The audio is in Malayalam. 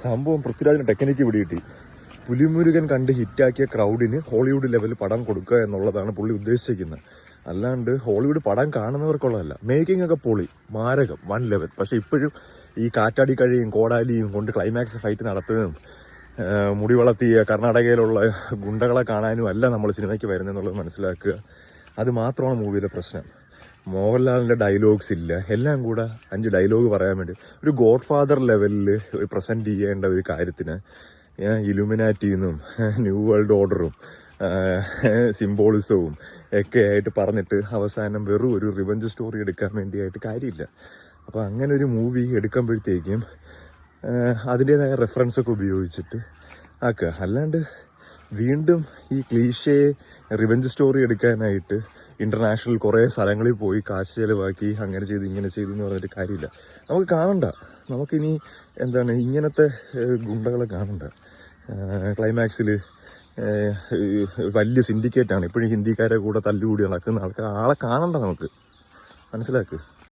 സംഭവം പൃഥ്വിരാജിന് ടെക്നിക്ക് പിടികിട്ടി. പുലിമുരുകൻ കണ്ട് ഹിറ്റാക്കിയ ക്രൗഡിന് ഹോളിവുഡ് ലെവൽ പടം കൊടുക്കുക എന്നുള്ളതാണ് പുള്ളി ഉദ്ദേശിക്കുന്നത്. അല്ലാണ്ട് ഹോളിവുഡ് പടം കാണുന്നവർക്കുള്ളതല്ല. മേക്കിംഗ് ഒക്കെ പൊളി, മാരകം, 1 ലെവൽ. പക്ഷെ ഇപ്പോഴും ഈ കാറ്റാടി കഴിയും കോടാലിയും കൊണ്ട് ക്ലൈമാക്സ് ഫൈറ്റ് നടത്തുന്നതും മുടി വളർത്തിയ കർണാടകയിലുള്ള ഗുണ്ടകളെ കാണാനും അല്ല നമ്മൾ സിനിമയ്ക്ക് വരുന്നതെന്നുള്ളത് മനസ്സിലാക്കുക. അത് മാത്രമാണ് മൂവിയിലെ പ്രശ്നം. മോഹൻലാലിൻ്റെ ഡയലോഗ്സ് ഇല്ല. എല്ലാം കൂടെ 5 ഡയലോഗ് പറയാൻ വേണ്ടി ഒരു ഗോഡ് ഫാദർ ലെവലിൽ പ്രസൻറ്റ് ചെയ്യേണ്ട ഒരു കാര്യത്തിന് ഇലുമിനാറ്റിന്നും ന്യൂ വേൾഡ് ഓർഡറും സിംബോളിസവും ഒക്കെ ആയിട്ട് പറഞ്ഞിട്ട് അവസാനം വെറും ഒരു റിവഞ്ച് സ്റ്റോറി എടുക്കാൻ വേണ്ടിയായിട്ട് കാര്യമില്ല. അപ്പോൾ അങ്ങനെ ഒരു മൂവി എടുക്കുമ്പോഴത്തേക്കും അതിൻ്റേതായ റെഫറൻസൊക്കെ ഉപയോഗിച്ചിട്ട് ആക്കുക. അല്ലാണ്ട് വീണ്ടും ഈ ക്ലീഷയെ റിവഞ്ച് സ്റ്റോറി എടുക്കാനായിട്ട് ഇൻ്റർനാഷണൽ കുറേ സ്ഥലങ്ങളിൽ പോയി കാശ് ചിലവാക്കി അങ്ങനെ ചെയ്തു ഇങ്ങനെ ചെയ്തു എന്ന് പറഞ്ഞിട്ട് കാര്യമില്ല. നമുക്ക് കാണണ്ട. നമുക്കിനി എന്താണ് ഇങ്ങനത്തെ ഗുണ്ടകളെ കാണണ്ട. ക്ലൈമാക്സിൽ വലിയ സിൻഡിക്കേറ്റാണ് ഇപ്പോഴും ഹിന്ദിക്കാരെ കൂടെ തല്ലുകൂടി നടക്കുന്ന ആളെ കാണണ്ട. നമുക്ക് മനസ്സിലാക്കുക.